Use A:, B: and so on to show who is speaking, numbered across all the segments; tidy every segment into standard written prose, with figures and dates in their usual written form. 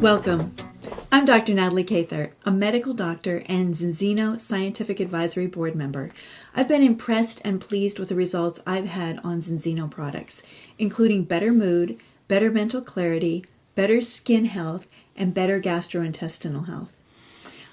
A: Welcome. I'm Dr. Natalie Cather, a medical doctor and Zinzino Scientific Advisory Board member. I've been impressed and pleased with the results I've had on Zinzino products, including better mood, better mental clarity, better skin health, and better gastrointestinal health.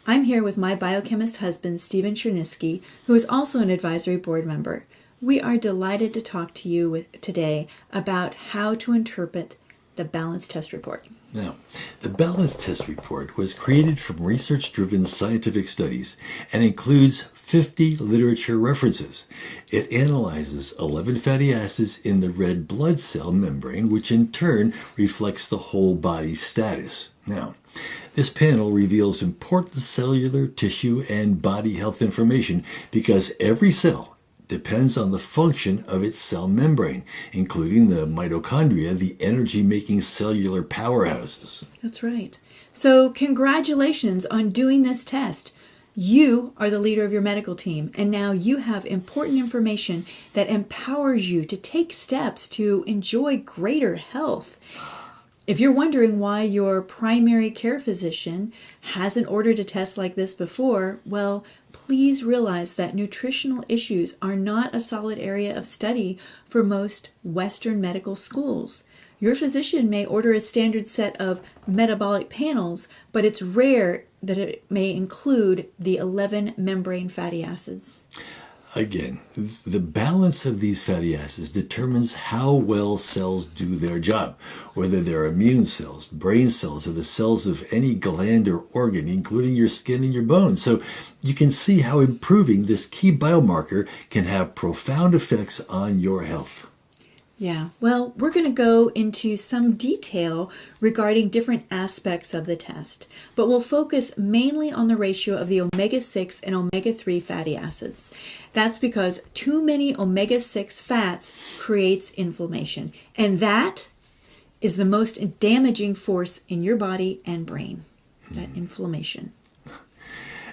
A: I'm here with my biochemist husband, Stephen Chernisky, who is also an advisory board member. We are delighted to talk to you today about how to interpret the Balance Test report.
B: Now, the Balance Test report was created from research-driven scientific studies and includes 50 literature references. It analyzes 11 fatty acids in the red blood cell membrane, which in turn reflects the whole body status. Now, this panel reveals important cellular, tissue, and body health information because every cell depends on the function of its cell membrane, including the mitochondria, the energy-making cellular powerhouses.
A: That's right. So congratulations on doing this test. You are the leader of your medical team, and now you have important information that empowers you to take steps to enjoy greater health. If you're wondering why your primary care physician hasn't ordered a test like this before, well, please realize that nutritional issues are not a solid area of study for most Western medical schools. Your physician may order a standard set of metabolic panels, but it's rare that it may include the 11 membrane fatty acids.
B: Again, the balance of these fatty acids determines how well cells do their job, whether they're immune cells, brain cells, or the cells of any gland or organ, including your skin and your bones. So you can see how improving this key biomarker can have profound effects on your health.
A: Yeah, well, we're going to go into some detail regarding different aspects of the test, but we'll focus mainly on the ratio of the omega-6 and omega-3 fatty acids. That's because too many omega-6 fats creates inflammation, and that is the most damaging force in your body and brain, that inflammation.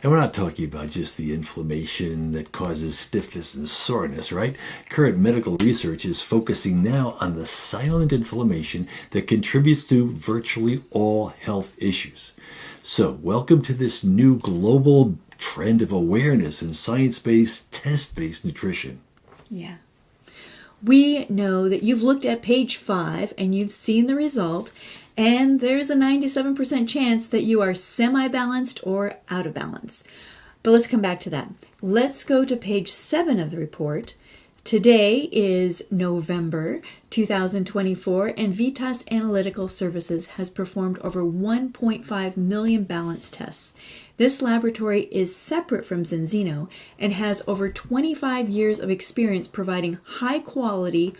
B: And we're not talking about just the inflammation that causes stiffness and soreness, right? Current medical research is focusing now on the silent inflammation that contributes to virtually all health issues. So, welcome to this new global trend of awareness in science-based, test-based nutrition.
A: Yeah. We know that you've looked at page 5 and you've seen the result, and there's a 97% chance that you are semi-balanced or out of balance. But let's come back to that. Let's go to page 7 of the report. Today is November 2024, and Vitas Analytical Services has performed over 1.5 million balance tests. This laboratory is separate from Zinzino and has over 25 years of experience providing high-quality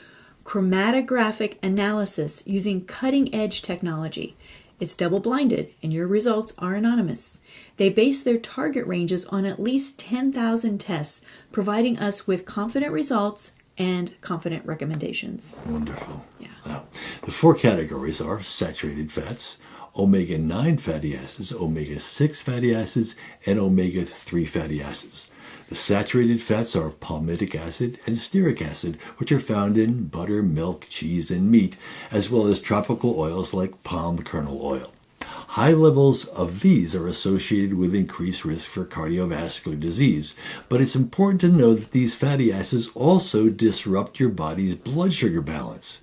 A: chromatographic analysis using cutting-edge technology. It's double-blinded, and your results are anonymous. They base their target ranges on at least 10,000 tests, providing us with confident results and confident recommendations.
B: Wonderful.
A: Yeah.
B: Now, the 4 categories are saturated fats, omega-9 fatty acids, omega-6 fatty acids, and omega-3 fatty acids. The saturated fats are palmitic acid and stearic acid, which are found in butter, milk, cheese, and meat, as well as tropical oils like palm kernel oil. High levels of these are associated with increased risk for cardiovascular disease, but it's important to know that these fatty acids also disrupt your body's blood sugar balance.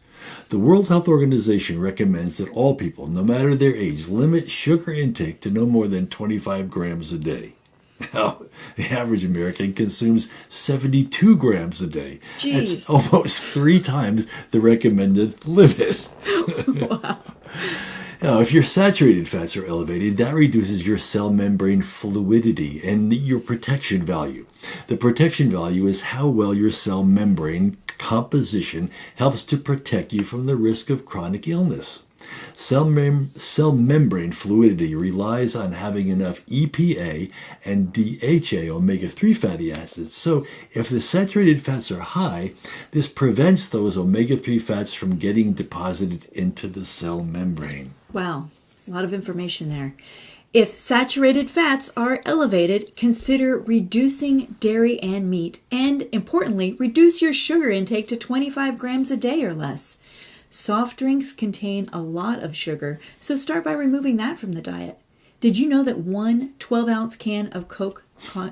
B: The World Health Organization recommends that all people, no matter their age, limit sugar intake to no more than 25 grams a day. Now, the average American consumes 72 grams a day.
A: Jeez.
B: That's almost 3 times the recommended limit.
A: Wow.
B: Now, if your saturated fats are elevated, that reduces your cell membrane fluidity and your protection value. The protection value is how well your cell membrane composition helps to protect you from the risk of chronic illness. Cell membrane fluidity relies on having enough EPA and DHA omega-3 fatty acids. So if the saturated fats are high, this prevents those omega-3 fats from getting deposited into the cell membrane.
A: Wow, a lot of information there. If saturated fats are elevated, consider reducing dairy and meat, and importantly, reduce your sugar intake to 25 grams a day or less. Soft drinks contain a lot of sugar, so start by removing that from the diet. Did you know that one 12-ounce can of Coke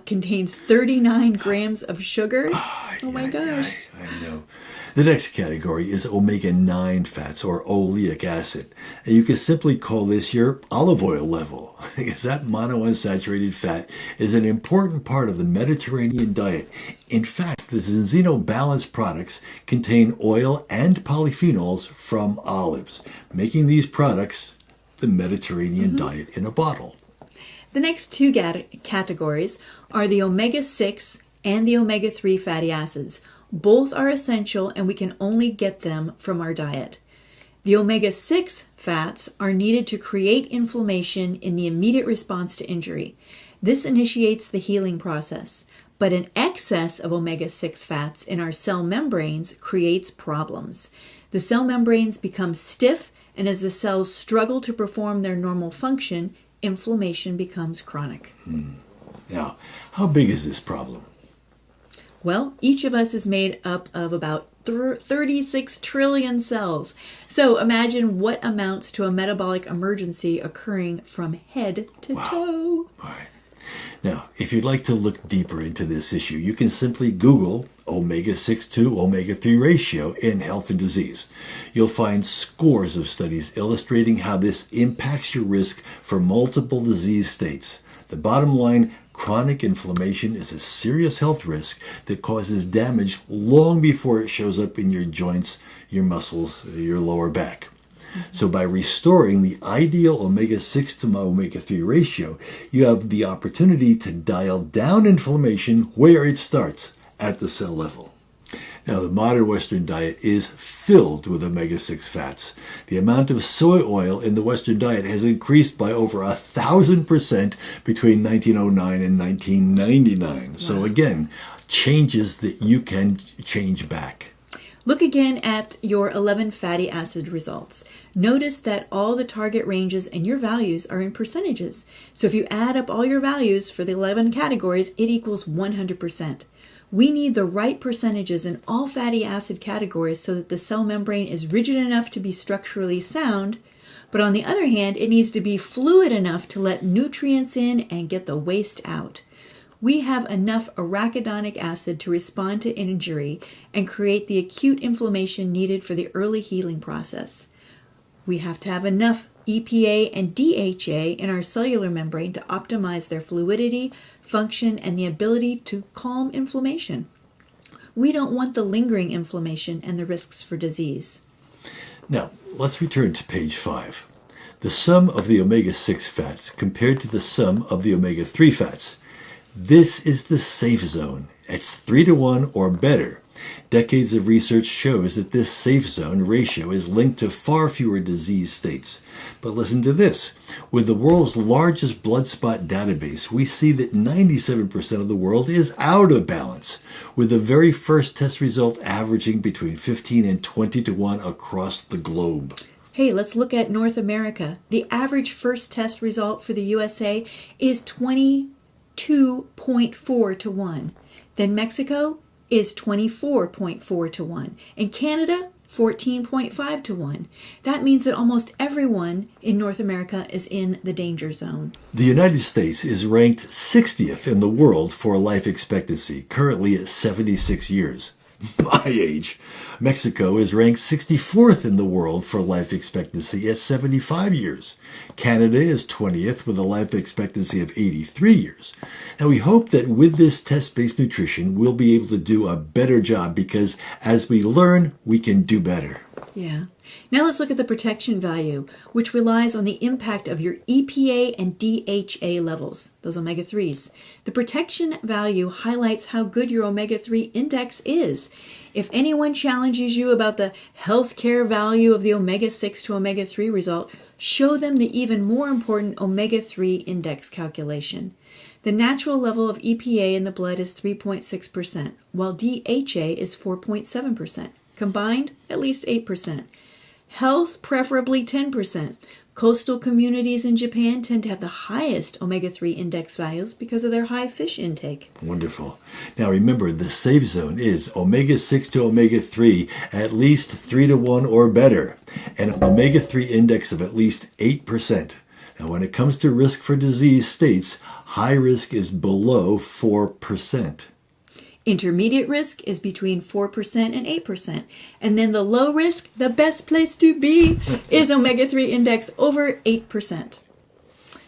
A: contains 39 grams of sugar? Oh my gosh.
B: I know. The next category is omega-9 fats or oleic acid. And you can simply call this your olive oil level, because that monounsaturated fat is an important part of the Mediterranean diet. In fact, the Zinzino Balance products contain oil and polyphenols from olives, making these products the Mediterranean diet in a bottle.
A: The next two categories are the omega-6 and the omega-3 fatty acids. Both are essential and we can only get them from our diet. The omega-6 fats are needed to create inflammation in the immediate response to injury. This initiates the healing process, but an excess of omega-6 fats in our cell membranes creates problems. The cell membranes become stiff, and as the cells struggle to perform their normal function, inflammation becomes chronic.
B: Now, how big is this problem?
A: Well, each of us is made up of about 36 trillion cells. So imagine what amounts to a metabolic emergency occurring from head to toe.
B: All right. Now, if you'd like to look deeper into this issue, you can simply Google omega-6 to omega-3 ratio in health and disease. You'll find scores of studies illustrating how this impacts your risk for multiple disease states. The bottom line, chronic inflammation is a serious health risk that causes damage long before it shows up in your joints, your muscles, your lower back. So by restoring the ideal omega-6 to omega-3 ratio, you have the opportunity to dial down inflammation where it starts, at the cell level. Now, the modern Western diet is filled with omega-6 fats. The amount of soy oil in the Western diet has increased by over 1,000% between 1909 and 1999. Wow. So again, changes that you can change back.
A: Look again at your 11 fatty acid results. Notice that all the target ranges and your values are in percentages. So if you add up all your values for the 11 categories, it equals 100%. We need the right percentages in all fatty acid categories so that the cell membrane is rigid enough to be structurally sound, but on the other hand, it needs to be fluid enough to let nutrients in and get the waste out. We have enough arachidonic acid to respond to injury and create the acute inflammation needed for the early healing process. We have to have enough EPA and DHA in our cellular membrane to optimize their fluidity, function, and the ability to calm inflammation. We don't want the lingering inflammation and the risks for disease.
B: Now, let's return to page 5. The sum of the omega-6 fats compared to the sum of the omega-3 fats. This is the safe zone. It's 3-to-1 or better. Decades of research shows that this safe zone ratio is linked to far fewer disease states. But listen to this. With the world's largest blood spot database, we see that 97% of the world is out of balance, with the very first test result averaging between 15 and 20-to-1 across the globe.
A: Hey, let's look at North America. The average first test result for the USA is 22.4-to-1. Then Mexico is 24.4-to-1. And Canada, 14.5-to-1. That means that almost everyone in North America is in the danger zone.
B: The United States is ranked 60th in the world for life expectancy, currently at 76 years. My age. Mexico is ranked 64th in the world for life expectancy at 75 years. Canada is 20th with a life expectancy of 83 years. Now, we hope that with this test-based nutrition, we'll be able to do a better job because as we learn, we can do better.
A: Yeah. Now let's look at the protection value, which relies on the impact of your EPA and DHA levels, those omega-3s. The protection value highlights how good your omega-3 index is. If anyone challenges you about the healthcare value of the omega-6 to omega-3 result, show them the even more important omega-3 index calculation. The natural level of EPA in the blood is 3.6%, while DHA is 4.7%. Combined, at least 8%. Health, preferably 10%. Coastal communities in Japan tend to have the highest omega-3 index values because of their high fish intake.
B: Wonderful. Now remember, the safe zone is omega-6 to omega-3 at least 3 to 1 or better, and an omega-3 index of at least 8%. Now when it comes to risk for disease states, high risk is below 4%.
A: Intermediate risk is between 4% and 8%. And then the low risk, the best place to be, is omega-3 index over 8%.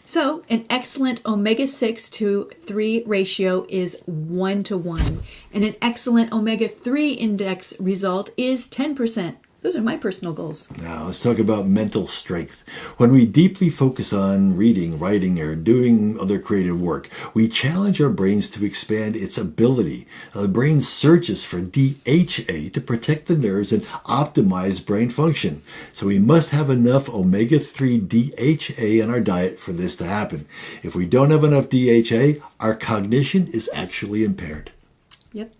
A: So an excellent omega-6 to 3 ratio is 1 to 1. And an excellent omega-3 index result is 10%. Those are my personal goals.
B: Now, let's talk about mental strength. When we deeply focus on reading, writing, or doing other creative work, we challenge our brains to expand its ability. The brain searches for DHA to protect the nerves and optimize brain function. So we must have enough omega-3 DHA in our diet for this to happen. If we don't have enough DHA, our cognition is actually impaired.
A: Yep.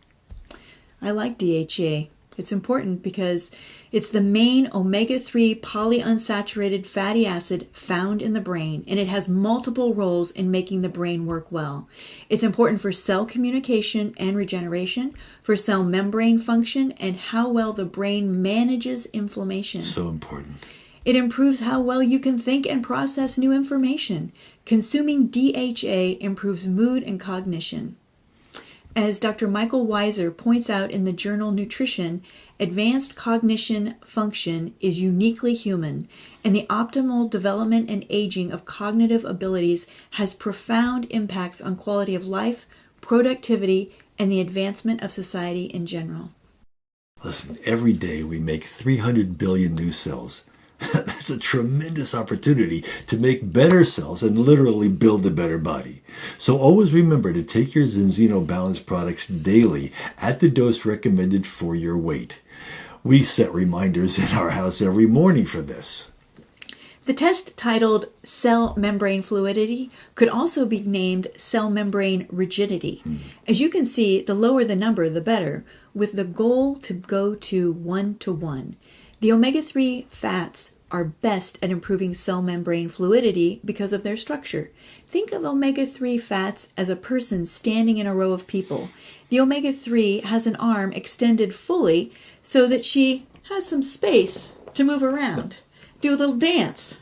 A: I like DHA. It's important because it's the main omega-3 polyunsaturated fatty acid found in the brain, and it has multiple roles in making the brain work well. It's important for cell communication and regeneration, for cell membrane function, and how well the brain manages inflammation.
B: So important.
A: It improves how well you can think and process new information. Consuming DHA improves mood and cognition. As Dr. Michael Weiser points out in the journal Nutrition, advanced cognition function is uniquely human, and the optimal development and aging of cognitive abilities has profound impacts on quality of life, productivity, and the advancement of society in general.
B: Listen, every day we make 300 billion new cells. That's a tremendous opportunity to make better cells and literally build a better body. So always remember to take your Zinzino Balance products daily at the dose recommended for your weight. We set reminders in our house every morning for this.
A: The test, titled Cell Membrane Fluidity, could also be named Cell Membrane Rigidity. As you can see, the lower the number, the better, with the goal to go to 1 to 1. The omega-3 fats are best at improving cell membrane fluidity because of their structure. Think of omega-3 fats as a person standing in a row of people. The omega-3 has an arm extended fully so that she has some space to move around, do a little dance.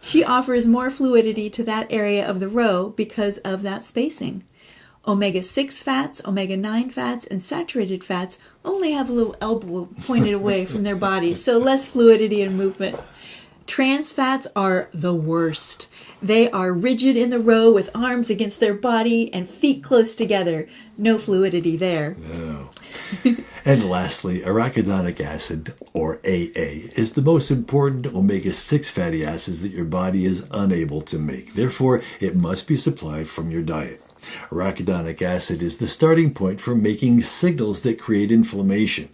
A: She offers more fluidity to that area of the row because of that spacing. Omega-6 fats, omega-9 fats, and saturated fats only have a little elbow pointed away from their bodies, so less fluidity and movement. Trans fats are the worst. They are rigid in the row with arms against their body and feet close together. No fluidity there.
B: No. And lastly, arachidonic acid, or AA, is the most important omega-6 fatty acids that your body is unable to make. Therefore, it must be supplied from your diet. Arachidonic acid is the starting point for making signals that create inflammation.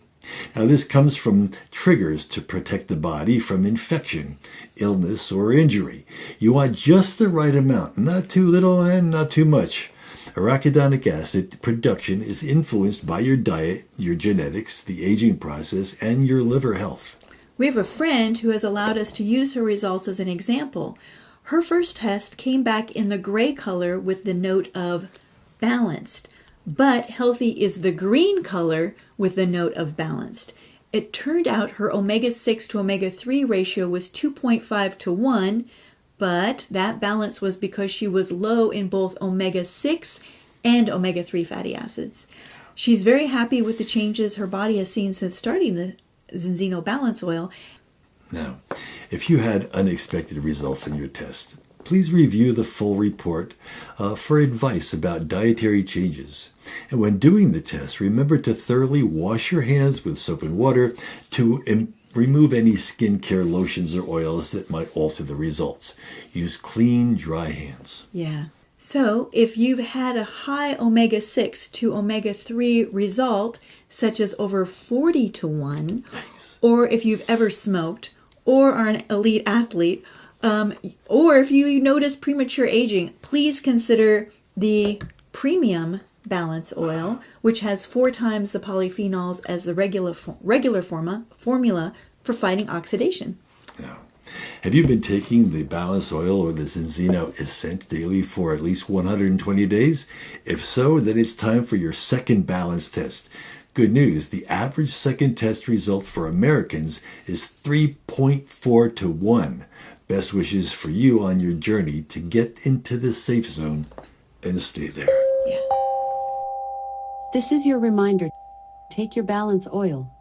B: Now, this comes from triggers to protect the body from infection, illness, or injury. You want just the right amount, not too little and not too much. Arachidonic acid production is influenced by your diet, your genetics, the aging process, and your liver health.
A: We have a friend who has allowed us to use her results as an example. Her first test came back in the gray color with the note of balanced, but healthy is the green color with the note of balanced. It turned out her omega-6 to omega-3 ratio was 2.5 to 1, but that balance was because she was low in both omega-6 and omega-3 fatty acids. She's very happy with the changes her body has seen since starting the Zinzino Balance Oil.
B: Now, if you had unexpected results in your test, please review the full report for advice about dietary changes. And when doing the test, remember to thoroughly wash your hands with soap and water to remove any skincare lotions or oils that might alter the results. Use clean, dry hands.
A: Yeah. So if you've had a high omega-6 to omega-3 result, such as over 40 to 1,
B: Nice.
A: or if you've ever smoked, or are an elite athlete, or if you notice premature aging, please consider the premium balance oil, which has 4 times the polyphenols as the regular formula, for fighting oxidation.
B: Now, have you been taking the Balance Oil or the Zinzino Ascent daily for at least 120 days? If so, then it's time for your second balance test. Good news, the average second test result for Americans is 3.4 to 1. Best wishes for you on your journey to get into the safe zone and stay there.
A: Yeah.
C: This is your reminder. Take your balance oil.